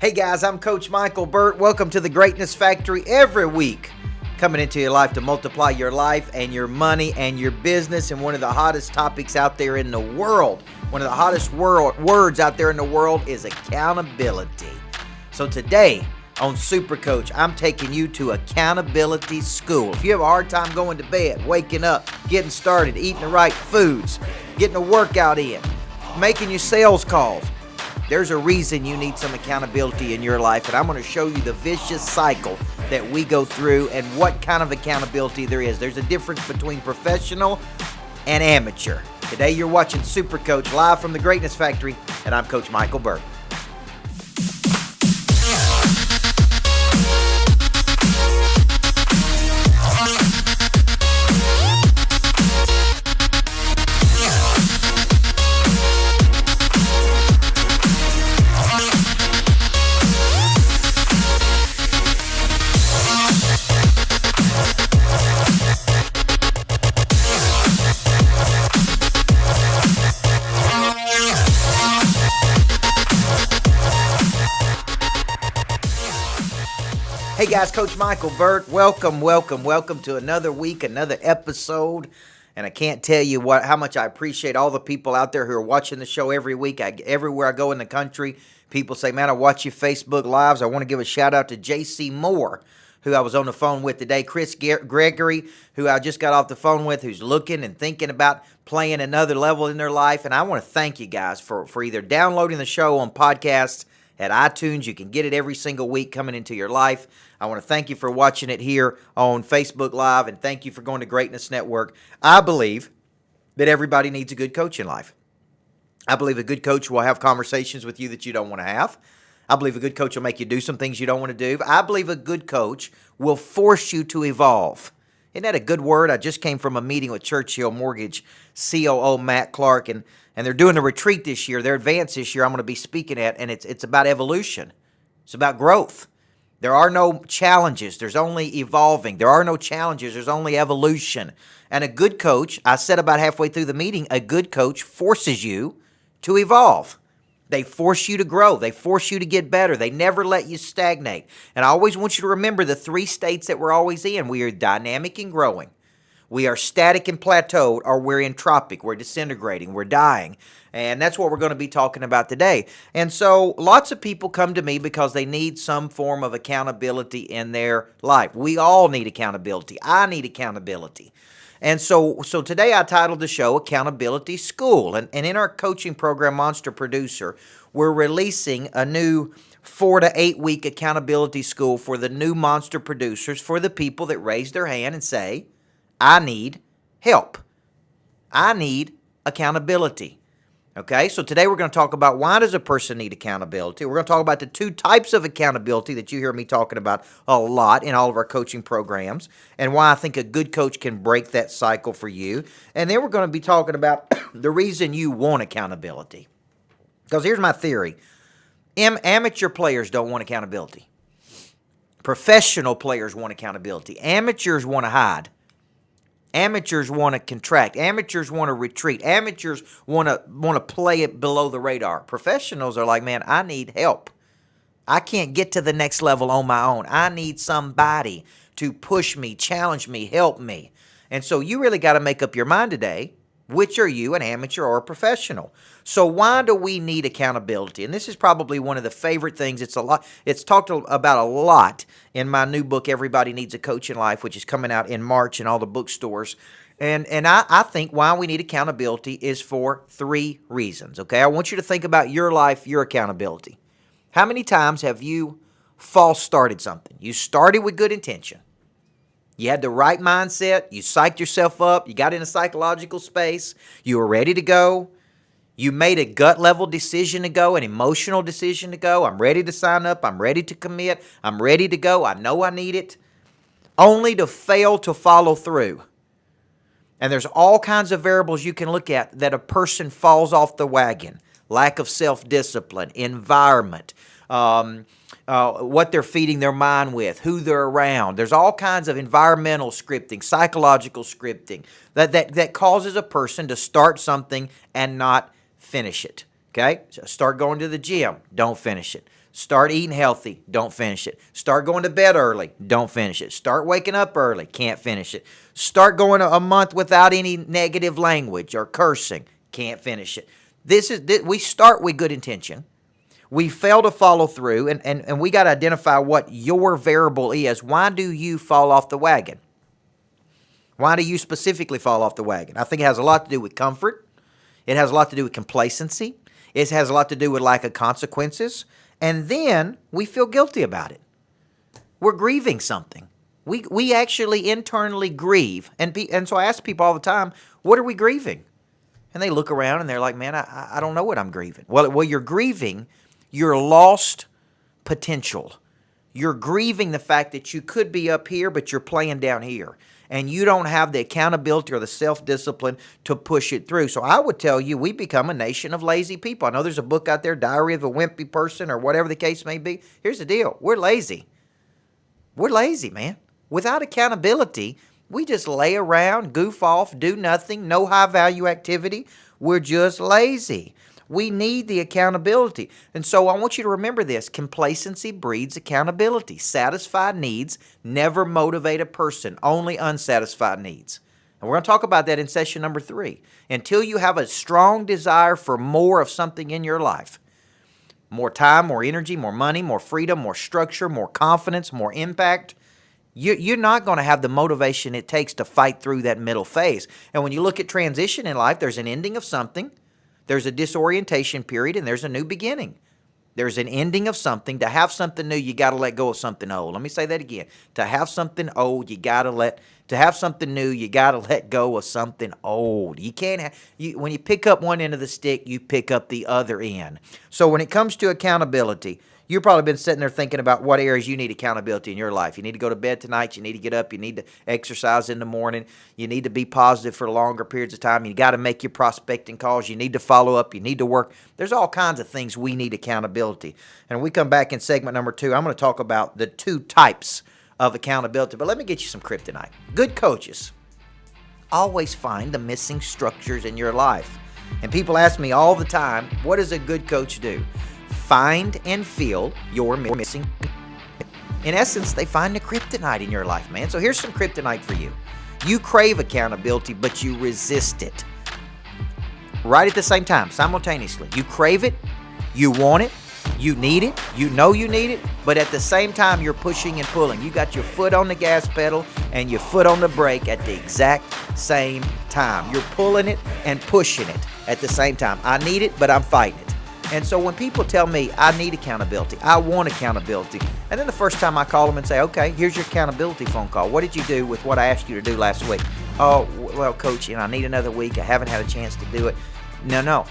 Hey guys, I'm Coach Micheal Burt. Welcome to the Greatness Factory every week. Coming into your life to multiply your life and your money and your business. And one of the hottest topics out there in the world, one of the hottest words out there in the world is accountability. So today on Super Coach, I'm taking you to accountability school. If you have a hard time going to bed, waking up, getting started, eating the right foods, getting a workout in, making your sales calls, there's a reason you need some accountability in your life, and I'm going to show you the vicious cycle that we go through and what kind of accountability there is. There's a difference between professional and amateur. Today you're watching Super Coach live from the Greatness Factory, and I'm Coach Micheal Burt. Hey guys, Coach Micheal Burt. Welcome to another week, another episode. And I can't tell you how much I appreciate all the people out there who are watching the show every week. Everywhere I go in the country, people say, man, I watch your Facebook Lives. I want to give a shout out to J.C. Moore, who I was on the phone with today. Chris Gregory, who I just got off the phone with, who's looking and thinking about playing another level in their life. And I want to thank you guys for either downloading the show on podcasts at iTunes. You can get it every single week coming into your life. I want to thank you for watching it here on Facebook Live, and thank you for going to Greatness Network. I believe that everybody needs a good coach in life. I believe a good coach will have conversations with you that you don't want to have. I believe a good coach will make you do some things you don't want to do. I believe a good coach will force you to evolve. Isn't that a good word? I just came from a meeting with Churchill Mortgage COO Matt Clark, and they're doing a retreat this year. They're advanced this year I'm going to be speaking at, and it's about evolution. It's about growth. There are no challenges. There's only evolving. There are no challenges. There's only evolution. And a good coach, I said about halfway through the meeting, a good coach forces you to evolve. They force you to grow. They force you to get better. They never let you stagnate. And I always want you to remember the three states that we're always in. We are dynamic and growing. We are static and plateaued, or we're entropic. We're disintegrating. We're dying. And that's what we're going to be talking about today. And so lots of people come to me because they need some form of accountability in their life. We all need accountability. I need accountability. And so today I titled the show Accountability School. And in our coaching program, Monster Producer, we're releasing a new 4 to 8 week accountability school for the new Monster Producers, for the people that raise their hand and say, I need help. I need accountability. Okay, so today we're going to talk about why does a person need accountability. We're going to talk about the two types of accountability that you hear me talking about a lot in all of our coaching programs, and why I think a good coach can break that cycle for you. And then we're going to be talking about the reason you want accountability. Because here's my theory. Amateur players don't want accountability. Professional players want accountability. Amateurs want to hide. Amateurs want to contract. Amateurs want to retreat. Amateurs want to play it below the radar. Professionals are like, man, I need help. I can't get to the next level on my own. I need somebody to push me, challenge me, help me. And so you really got to make up your mind today. Which are you, an amateur or a professional? So why do we need accountability? And this is probably one of the favorite things. It's talked about a lot in my new book, Everybody Needs a Coach in Life, which is coming out in March in all the bookstores. And I think why we need accountability is for 3 reasons, okay? I want you to think about your life, your accountability. How many times have you false started something? You started with good intention. You had the right mindset. You psyched yourself up. You got in a psychological space. You were ready to go. You made a gut level decision to go, an emotional decision to go. I'm ready to sign up. I'm ready to commit. I'm ready to go. I know I need it. Only to fail to follow through. And there's all kinds of variables you can look at that a person falls off the wagon. Lack of self-discipline, environment, what they're feeding their mind with, who they're around. There's all kinds of environmental scripting, psychological scripting that causes a person to start something and not finish it. Okay? So start going to the gym, don't finish it. Start eating healthy, don't finish it. Start going to bed early, don't finish it. Start waking up early, can't finish it. Start going a month without any negative language or cursing, can't finish it. We start with good intention. We fail to follow through, and we got to identify what your variable is. Why do you fall off the wagon? Why do you specifically fall off the wagon? I think it has a lot to do with comfort. It has a lot to do with complacency. It has a lot to do with lack of consequences. And then we feel guilty about it. We're grieving something. We actually internally grieve. And so I ask people all the time, what are we grieving? And they look around and they're like, man, I don't know what I'm grieving. Well, you're grieving your lost potential. You're grieving the fact that you could be up here, but you're playing down here. And you don't have the accountability or the self-discipline to push it through. So I would tell you, we become a nation of lazy people. I know there's a book out there, Diary of a Wimpy Person, or whatever the case may be. Here's the deal. We're lazy. We're lazy, man. Without accountability, we just lay around, goof off, do nothing, no high-value activity. We're just lazy. We need the accountability. And so I want you to remember this. Complacency breeds accountability. Satisfied needs never motivate a person, only unsatisfied needs. And we're going to talk about that in session number 3. Until you have a strong desire for more of something in your life, more time, more energy, more money, more freedom, more structure, more confidence, more impact, you're not going to have the motivation it takes to fight through that middle phase. And when you look at transition in life, there's an ending of something. There's a disorientation period, and there's a new beginning. There's an ending of something. To have something new, you got to let go of something old. Let me say that again. To have something old, to have something new, you got to let go of something old. You can't when you pick up one end of the stick, you pick up the other end. So when it comes to accountability, you've probably been sitting there thinking about what areas you need accountability in your life. You need to go to bed tonight. You need to get up. You need to exercise in the morning. You need to be positive for longer periods of time. You got to make your prospecting calls. You need to follow up. You need to work. There's all kinds of things we need accountability. And when we come back in segment number 2, I'm going to talk about the 2 types of accountability. But let me get you some kryptonite. Good coaches always find the missing structures in your life. And people ask me all the time, what does a good coach do? Find and feel your missing. In essence, they find the kryptonite in your life, man. So here's some kryptonite for you. You crave accountability, but you resist it. Right at the same time, simultaneously. You crave it, you want it, you need it, you know you need it, but at the same time, you're pushing and pulling. You got your foot on the gas pedal and your foot on the brake at the exact same time. You're pulling it and pushing it at the same time. I need it, but I'm fighting it. And so when people tell me I need accountability, I want accountability, and then the first time I call them and say, okay, here's your accountability phone call. What did you do with what I asked you to do last week? Oh, well, coach, I need another week. I haven't had a chance to do it. No.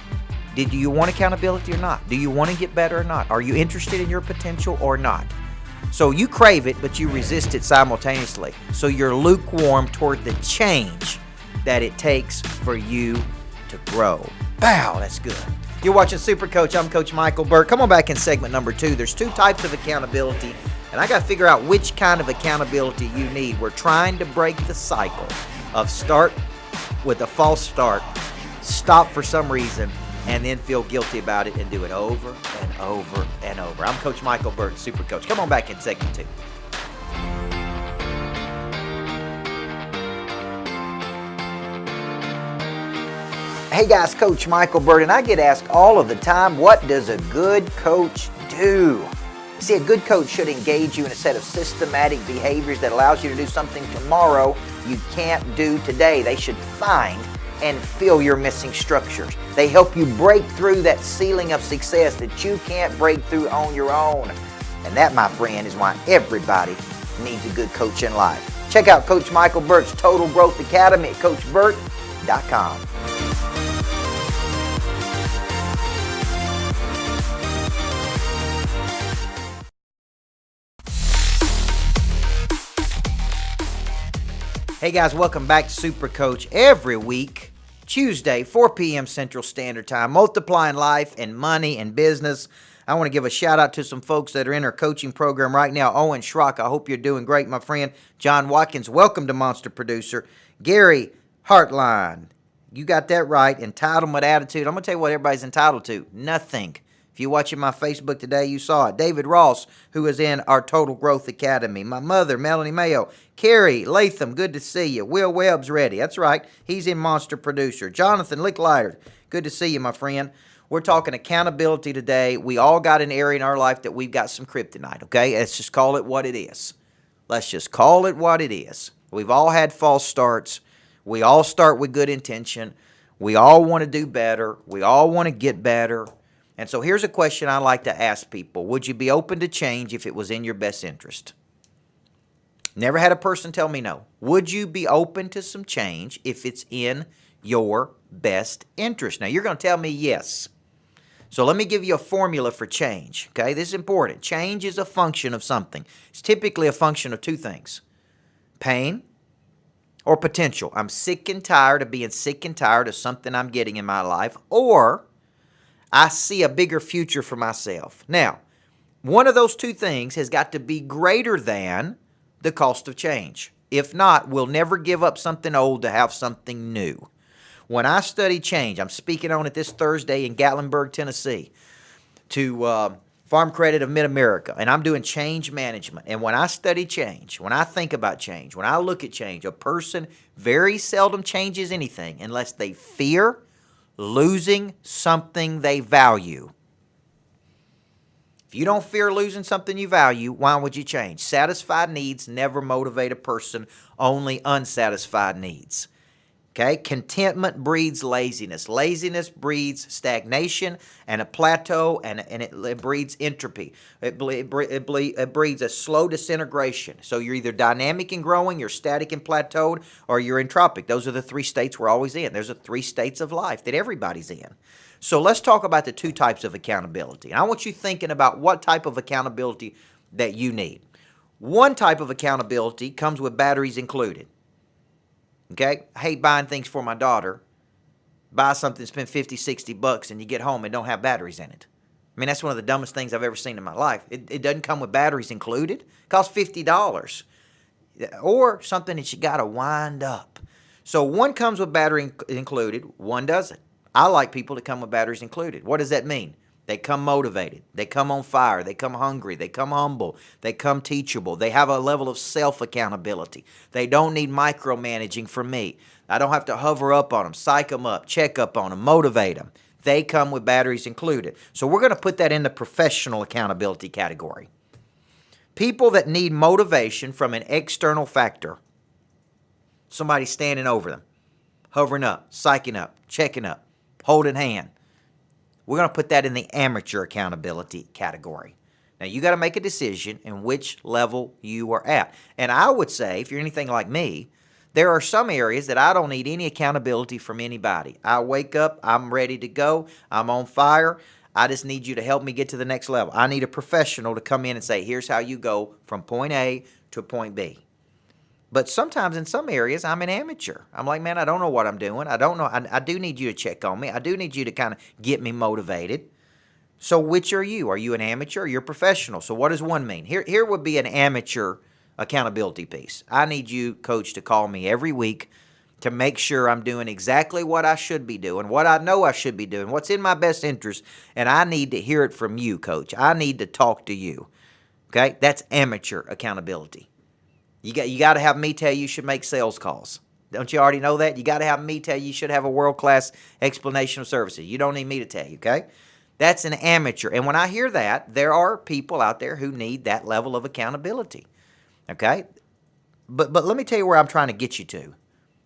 Do you want accountability or not? Do you want to get better or not? Are you interested in your potential or not? So you crave it, but you resist it simultaneously. So you're lukewarm toward the change that it takes for you to grow. Wow, that's good. You're watching Super Coach. I'm Coach Micheal Burt. Come on back in segment number 2. There's 2 types of accountability, and I got to figure out which kind of accountability you need. We're trying to break the cycle of start with a false start, stop for some reason, and then feel guilty about it and do it over and over and over. I'm Coach Micheal Burt, Super Coach. Come on back in segment 2. Hey guys, Coach Micheal Burt, and I get asked all of the time, what does a good coach do? See, a good coach should engage you in a set of systematic behaviors that allows you to do something tomorrow you can't do today. They should find and fill your missing structures. They help you break through that ceiling of success that you can't break through on your own. And that, my friend, is why everybody needs a good coach in life. Check out Coach Micheal Burt's Total Growth Academy at CoachBurt.com. Hey guys, welcome back to Super Coach. Every week, Tuesday, 4 p.m. Central Standard Time, multiplying life and money and business. I want to give a shout out to some folks that are in our coaching program right now. Owen Schrock, I hope you're doing great, my friend. John Watkins, welcome to Monster Producer. Gary Hartline, you got that right. Entitlement attitude. I'm going to tell you what everybody's entitled to. Nothing. If you're watching my Facebook today, you saw it. David Ross, who is in our Total Growth Academy. My mother, Melanie Mayo. Carrie Latham, good to see you. Will Webb's ready. That's right. He's in Monster Producer. Jonathan Licklider, good to see you, my friend. We're talking accountability today. We all got an area in our life that we've got some kryptonite, okay? Let's just call it what it is. Let's just call it what it is. We've all had false starts. We all start with good intention. We all want to do better. We all want to get better. And so here's a question I like to ask people. Would you be open to change if it was in your best interest? Never had a person tell me no. Would you be open to some change if it's in your best interest? Now, you're going to tell me yes. So let me give you a formula for change, okay? This is important. Change is a function of something. It's typically a function of two things: pain or potential. I'm sick and tired of being sick and tired of something I'm getting in my life, or I see a bigger future for myself. Now, one of those two things has got to be greater than the cost of change. If not, we'll never give up something old to have something new. When I study change, I'm speaking on it this Thursday in Gatlinburg, Tennessee, to Farm Credit of Mid-America, and I'm doing change management. And when I study change, when I think about change, when I look at change, a person very seldom changes anything unless they fear losing something they value. If you don't fear losing something you value, why would you change? Satisfied needs never motivate a person, only unsatisfied needs. Okay? Contentment breeds laziness. Laziness breeds stagnation and a plateau, and it breeds entropy. It breeds a slow disintegration. So you're either dynamic and growing, you're static and plateaued, or you're entropic. Those are the three states we're always in. There's the three states of life that everybody's in. So let's talk about the two types of accountability. And I want you thinking about what type of accountability that you need. One type of accountability comes with batteries included. Okay? I hate buying things for my daughter. Buy something, spend $50, $60, and you get home and don't have batteries in it. I mean, that's one of the dumbest things I've ever seen in my life. It doesn't come with batteries included. It costs $50. Or something that you got to wind up. So one comes with battery included, one doesn't. I like people that come with batteries included. What does that mean? They come motivated. They come on fire. They come hungry. They come humble. They come teachable. They have a level of self-accountability. They don't need micromanaging from me. I don't have to hover up on them, psych them up, check up on them, motivate them. They come with batteries included. So we're going to put that in the professional accountability category. People that need motivation from an external factor. Somebody standing over them, hovering up, psyching up, checking up, holding hand. We're going to put that in the amateur accountability category. Now, you got to make a decision in which level you are at. And I would say, if you're anything like me, there are some areas that I don't need any accountability from anybody. I wake up, I'm ready to go, I'm on fire. I just need you to help me get to the next level. I need a professional to come in and say, here's how you go from point A to point B. But sometimes in some areas, I'm an amateur. I'm like, man, I don't know what I'm doing. I don't know. I do need you to check on me. I do need you to kind of get me motivated. So which are you? Are you an amateur or you're a professional? So what does one mean? Here would be an amateur accountability piece. I need you, coach, to call me every week to make sure I'm doing exactly what I should be doing, what I know I should be doing, what's in my best interest, and I need to hear it from you, coach. I need to talk to you. Okay? That's amateur accountability. You got to have me tell you should make sales calls. Don't you already know that? You got to have me tell you should have a world-class explanation of services. You don't need me to tell you, okay? That's an amateur. And when I hear that, there are people out there who need that level of accountability, okay? But let me tell you where I'm trying to get you to.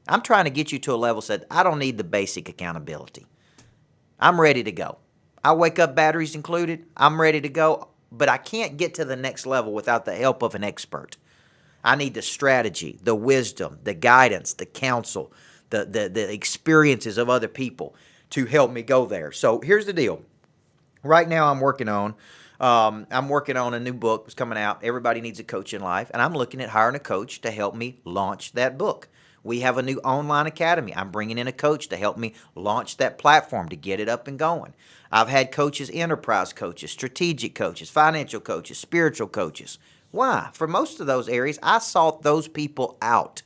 I'm trying to get you to a level that I don't need the basic accountability. I'm ready to go. I wake up, batteries included. I'm ready to go, but I can't get to the next level without the help of an expert. I need the strategy, the wisdom, the guidance, the counsel, the experiences of other people to help me go there. So here's the deal. Right now I'm working on a new book that's coming out. Everybody needs a coach in life. And I'm looking at hiring a coach to help me launch that book. We have a new online academy. I'm bringing in a coach to help me launch that platform to get it up and going. I've had coaches, enterprise coaches, strategic coaches, financial coaches, spiritual coaches. Why? For most of those areas, I sought those people out.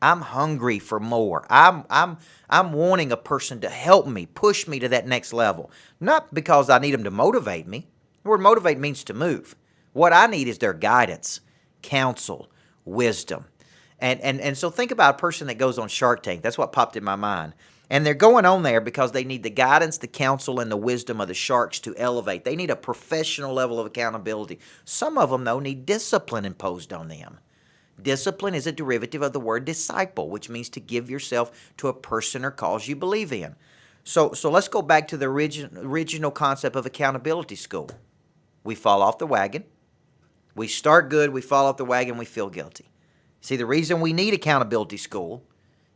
I'm hungry for more. I'm wanting a person to help me, push me to that next level. Not because I need them to motivate me. The word motivate means to move. What I need is their guidance, counsel, wisdom. And so think about a person that goes on Shark Tank. That's what popped in my mind. And they're going on there because they need the guidance, the counsel, and the wisdom of the sharks to elevate. They need a professional level of accountability. Some of them, though, need discipline imposed on them. Discipline is a derivative of the word disciple, which means to give yourself to a person or cause you believe in. So let's go back to the original concept of accountability school. We fall off the wagon. We start good, we fall off the wagon, we feel guilty. See, the reason we need accountability school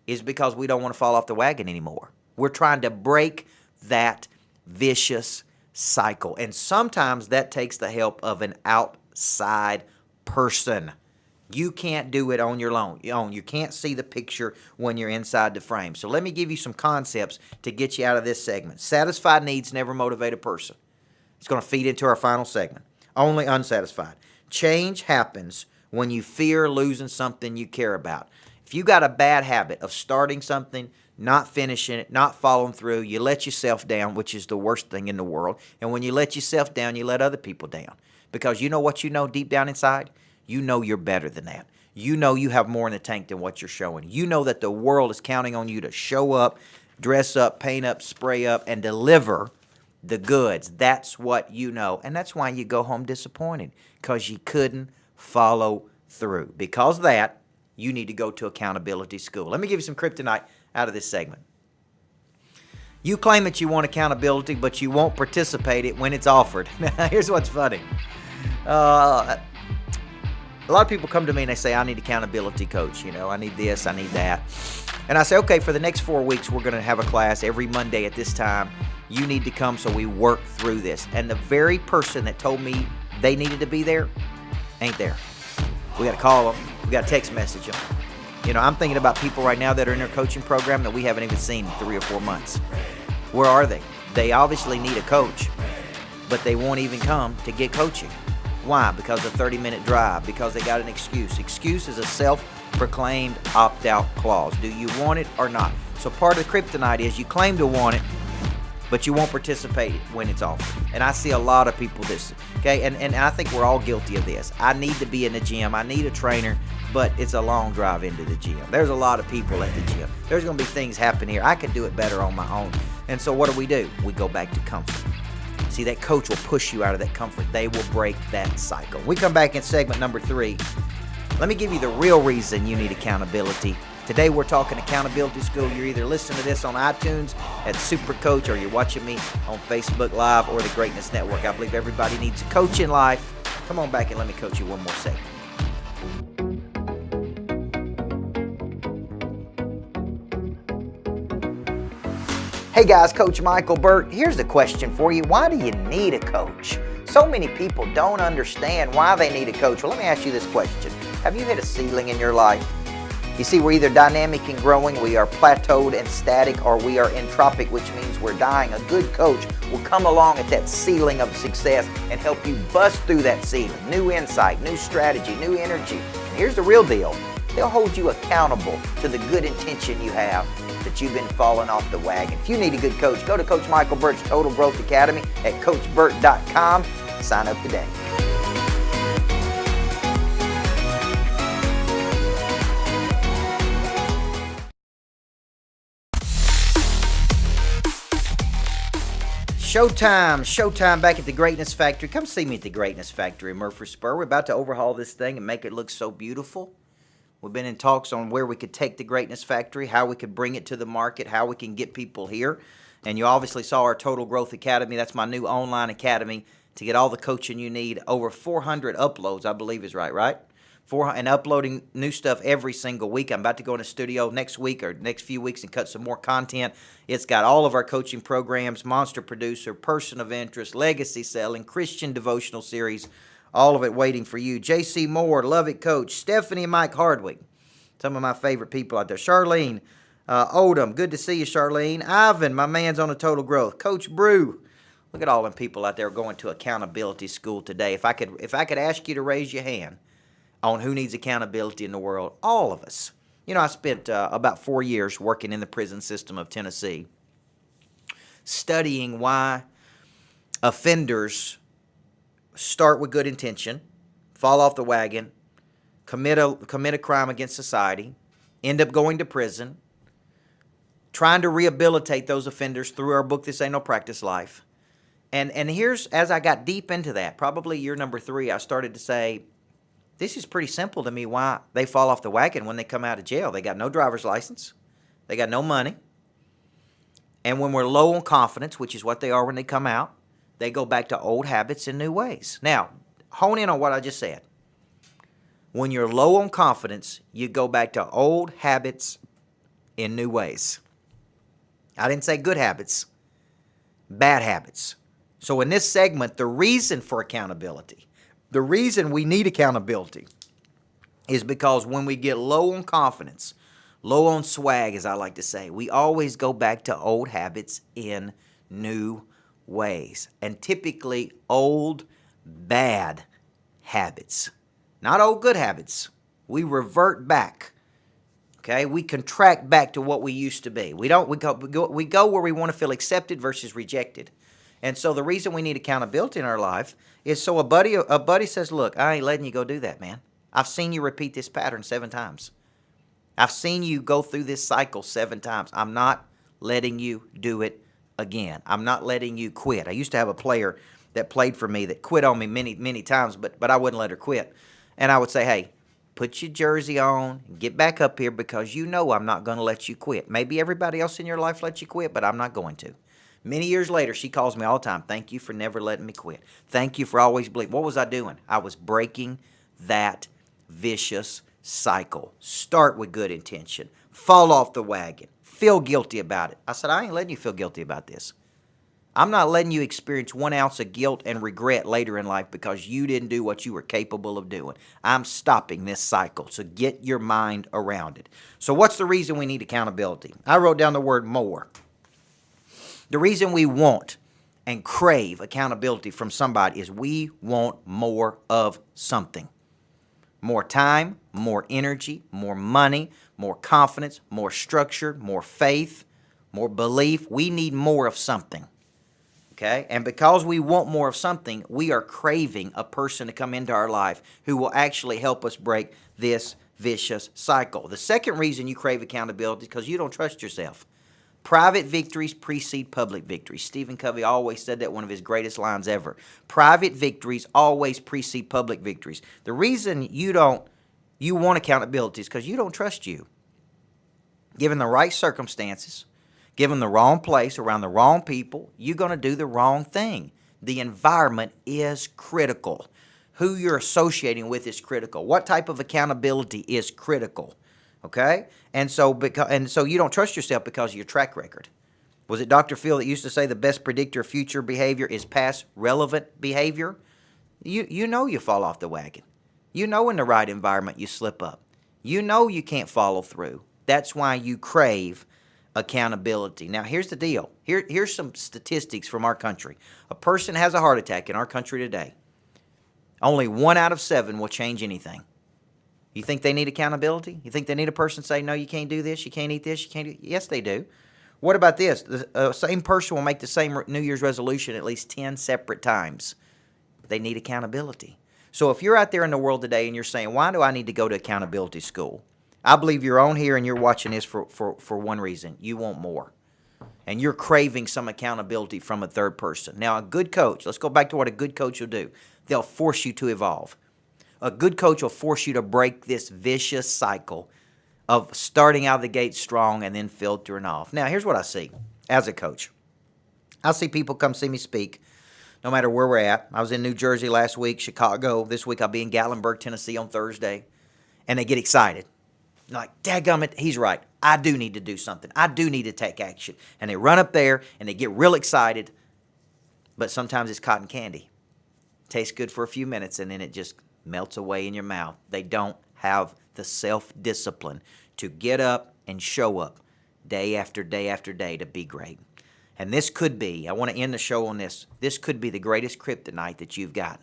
is because we don't want to fall off the wagon anymore. We're trying to break that vicious cycle. And sometimes that takes the help of an outside person. You can't do it on your own. You can't see the picture when you're inside the frame. So let me give you some concepts to get you out of this segment. Satisfied needs never motivate a person. It's going to feed into our final segment. Only unsatisfied. Change happens when you fear losing something you care about. If you got a bad habit of starting something, not finishing it, not following through, you let yourself down, which is the worst thing in the world. And when you let yourself down, you let other people down. Because you know what you know deep down inside? You know you're better than that. You know you have more in the tank than what you're showing. You know that the world is counting on you to show up, dress up, paint up, spray up, and deliver the goods. That's what you know. And that's why you go home disappointed, because you couldn't follow through. Because of that, you need to go to accountability school. Let me give you some kryptonite out of this segment. You claim that you want accountability, but you won't participate it when it's offered. Here's what's funny. A lot of people come to me and they say, I need accountability, coach. I need this, I need that. And I say, okay, for the next 4 weeks, we're going to have a class every Monday at this time. You need to come so we work through this. And the very person that told me they needed to be there ain't there. We got to call them. We got to text message them. I'm thinking about people right now that are in their coaching program that we haven't even seen in 3 or 4 months. Where are they? They obviously need a coach, but they won't even come to get coaching. Why? Because of a 30-minute drive, because they got an excuse. Excuse is a self-proclaimed opt-out clause. Do you want it or not? So part of the kryptonite is you claim to want it, but you won't participate when it's offered. And I see a lot of people this, okay? And I think we're all guilty of this. I need to be in the gym. I need a trainer, but it's a long drive into the gym. There's a lot of people at the gym. There's going to be things happen here. I could do it better on my own. And so what do? We go back to comfort. See, that coach will push you out of that comfort. They will break that cycle. We come back in segment number 3. Let me give you the real reason you need accountability. Today we're talking accountability school. You're either listening to this on iTunes at Super Coach, or you're watching me on Facebook Live or the Greatness Network. I believe everybody needs a coach in life. Come on back and let me coach you one more segment. Hey guys, Coach Micheal Burt. Here's the question for you. Why do you need a coach? So many people don't understand why they need a coach. Well, let me ask you this question. Have you hit a ceiling in your life? You see, we're either dynamic and growing, we are plateaued and static, or we are entropic, which means we're dying. A good coach will come along at that ceiling of success and help you bust through that ceiling. New insight, new strategy, new energy. And here's the real deal. They'll hold you accountable to the good intention you have that you've been falling off the wagon. If you need a good coach, go to Coach Micheal Burt's Total Growth Academy at CoachBurt.com. Sign up today. Showtime back at the Greatness Factory. Come see me at the Greatness Factory in Murfreesboro. We're about to overhaul this thing and make it look so beautiful. We've been in talks on where we could take the Greatness Factory, how we could bring it to the market, how we can get people here. And you obviously saw our Total Growth Academy. That's my new online academy to get all the coaching you need. Over 400 uploads, I believe is right? And uploading new stuff every single week. I'm about to go in the studio next week or next few weeks and cut some more content. It's got all of our coaching programs, Monster Producer, Person of Interest, Legacy Selling, Christian Devotional Series, all of it waiting for you. J.C. Moore, Love It Coach, Stephanie and Mike Hardwick, some of my favorite people out there. Charlene Odom, good to see you, Charlene. Ivan, my man's on a Total Growth. Coach Brew, look at all them people out there going to accountability school today. If I could ask you to raise your hand on who needs accountability in the world, all of us. I spent about 4 years working in the prison system of Tennessee, studying why offenders start with good intention, fall off the wagon, commit a crime against society, end up going to prison, trying to rehabilitate those offenders through our book, This Ain't No Practice Life. And here's, as I got deep into that, probably year number 3, I started to say, this is pretty simple to me why they fall off the wagon when they come out of jail. They got no driver's license. They got no money. And when we're low on confidence, which is what they are when they come out, they go back to old habits and new ways. Now, hone in on what I just said. When you're low on confidence, you go back to old habits in new ways. I didn't say good habits, bad habits. So in this segment, the reason for accountability, the reason we need accountability is because when we get low on confidence, low on swag, as I like to say, we always go back to old habits in new ways. And typically old bad habits, not old good habits. We revert back. Okay, we contract back to what we used to be. We go where we want to feel accepted versus rejected. And so the reason we need accountability in our life is so a buddy says, look, I ain't letting you go do that, man. I've seen you repeat this pattern 7 times. I've seen you go through this cycle 7 times. I'm not letting you do it again. I'm not letting you quit. I used to have a player that played for me that quit on me many, many times, but I wouldn't let her quit. And I would say, hey, put your jersey on and get back up here because you know I'm not going to let you quit. Maybe everybody else in your life lets you quit, but I'm not going to. Many years later, she calls me all the time. Thank you for never letting me quit. Thank you for always believing. What was I doing? I was breaking that vicious cycle. Start with good intention. Fall off the wagon. Feel guilty about it. I said, I ain't letting you feel guilty about this. I'm not letting you experience 1 ounce of guilt and regret later in life because you didn't do what you were capable of doing. I'm stopping this cycle, so get your mind around it. So what's the reason we need accountability? I wrote down the word more. The reason we want and crave accountability from somebody is we want more of something. More time, more energy, more money, more confidence, more structure, more faith, more belief. We need more of something. Okay? And because we want more of something, we are craving a person to come into our life who will actually help us break this vicious cycle. The second reason you crave accountability is because you don't trust yourself. Private victories precede public victories. Stephen Covey always said that, one of his greatest lines ever. Private victories always precede public victories. The reason you want accountability is because you don't trust you. Given the right circumstances, given the wrong place, around the wrong people, you're going to do the wrong thing. The environment is critical. Who you're associating with is critical. What type of accountability is critical? Okay? And so you don't trust yourself because of your track record. Was it Dr. Phil that used to say the best predictor of future behavior is past relevant behavior? You know you fall off the wagon. You know in the right environment you slip up. You know you can't follow through. That's why you crave accountability. Now, here's the deal. Here's some statistics from our country. A person has a heart attack in our country today. Only 1 out of 7 will change anything. You think they need accountability? You think they need a person to say, no, you can't do this, you can't eat this, you can't do... Yes, they do. What about this? The same person will make the same New Year's resolution at least 10 separate times. They need accountability. So if you're out there in the world today and you're saying, why do I need to go to accountability school? I believe you're on here and you're watching this for one reason. You want more. And you're craving some accountability from a third person. Now, a good coach, let's go back to what a good coach will do. They'll force you to evolve. A good coach will force you to break this vicious cycle of starting out of the gate strong and then filtering off. Now, here's what I see as a coach. I see people come see me speak no matter where we're at. I was in New Jersey last week, Chicago. This week I'll be in Gatlinburg, Tennessee on Thursday. And they get excited. Like, dadgummit, he's right. I do need to do something. I do need to take action. And they run up there and they get real excited. But sometimes it's cotton candy. Tastes good for a few minutes and then it just melts away in your mouth. They don't have the self-discipline to get up and show up day after day after day to be great. And this could be, I want to end the show on this, this could be the greatest kryptonite that you've got.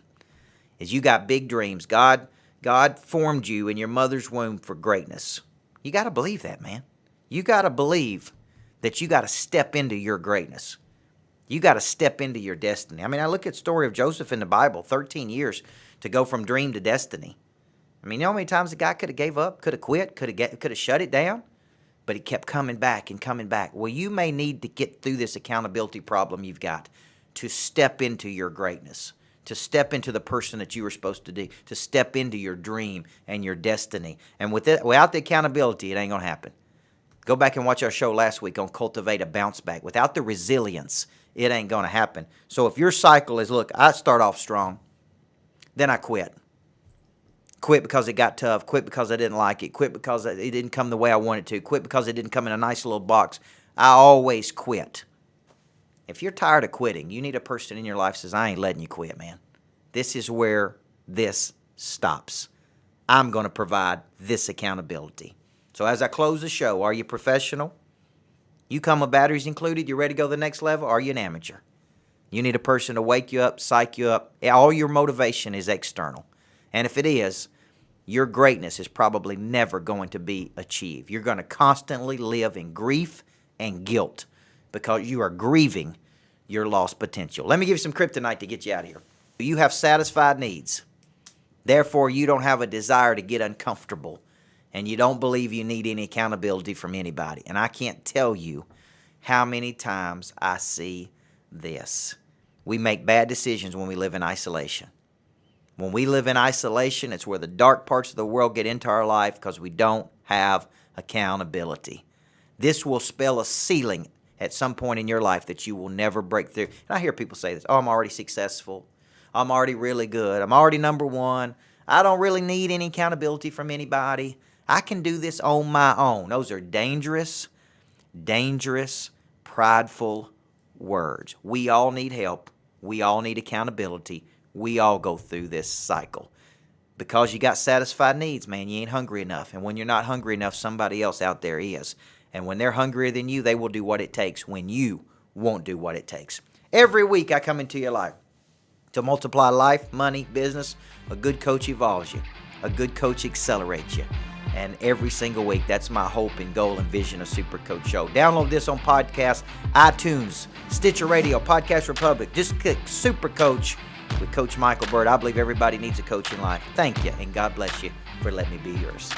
Is you got big dreams. God formed you in your mother's womb for greatness. You got to believe that, man. You got to believe that you got to step into your greatness. You got to step into your destiny. I mean, I look at the story of Joseph in the Bible, 13 years to go from dream to destiny. I mean, you know how many times the guy could have gave up, could have quit, could have shut it down? But he kept coming back and coming back. Well, you may need to get through this accountability problem you've got to step into your greatness, to step into the person that you were supposed to be, to step into your dream and your destiny. And without the accountability, it ain't going to happen. Go back and watch our show last week on Cultivate a Bounce Back. Without the resilience, it ain't going to happen. So if your cycle is, look, I start off strong, then I quit. Quit because it got tough. Quit because I didn't like it. Quit because it didn't come the way I wanted to. Quit because it didn't come in a nice little box. I always quit. If you're tired of quitting, you need a person in your life that says, I ain't letting you quit, man. This is where this stops. I'm going to provide this accountability. So as I close the show, are you professional? You come with batteries included? You ready to go to the next level? Or are you an amateur? You need a person to wake you up, psych you up. All your motivation is external. And if it is, your greatness is probably never going to be achieved. You're going to constantly live in grief and guilt because you are grieving your lost potential. Let me give you some kryptonite to get you out of here. You have satisfied needs. Therefore, you don't have a desire to get uncomfortable, and you don't believe you need any accountability from anybody. And I can't tell you how many times I see this. We make bad decisions when we live in isolation. When we live in isolation, it's where the dark parts of the world get into our life because we don't have accountability. This will spell a ceiling at some point in your life that you will never break through. And I hear people say this, I'm already successful. I'm already really good. I'm already number one. I don't really need any accountability from anybody. I can do this on my own. Those are dangerous, prideful words. We all need help. We all need accountability. We all go through this cycle. Because you got satisfied needs, man, you ain't hungry enough. And when you're not hungry enough, somebody else out there is. And when they're hungrier than you, they will do what it takes when you won't do what it takes. Every week I come into your life to multiply life, money, business. A good coach evolves you. A good coach accelerates you. And every single week, that's my hope and goal and vision of Super Coach Show. Download this on podcast, iTunes, Stitcher Radio, Podcast Republic. Just click Super Coach with Coach Micheal Burt. I believe everybody needs a coach in life. Thank you, and God bless you for letting me be yours.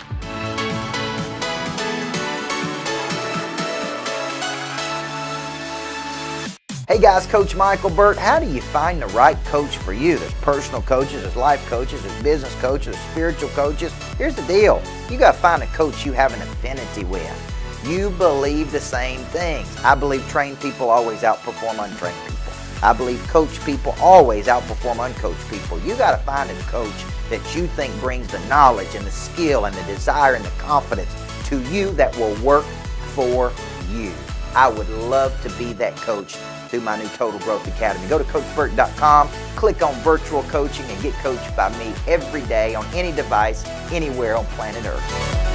Hey guys, Coach Micheal Burt. How do you find the right coach for you? There's personal coaches, there's life coaches, there's business coaches, there's spiritual coaches. Here's the deal. You got to find a coach you have an affinity with. You believe the same things. I believe trained people always outperform untrained people. I believe coach people always outperform uncoached people. You got to find a coach that you think brings the knowledge and the skill and the desire and the confidence to you that will work for you. I would love to be that coach through my new Total Growth Academy. Go to CoachBurt.com, click on virtual coaching, and get coached by me every day on any device, anywhere on planet Earth.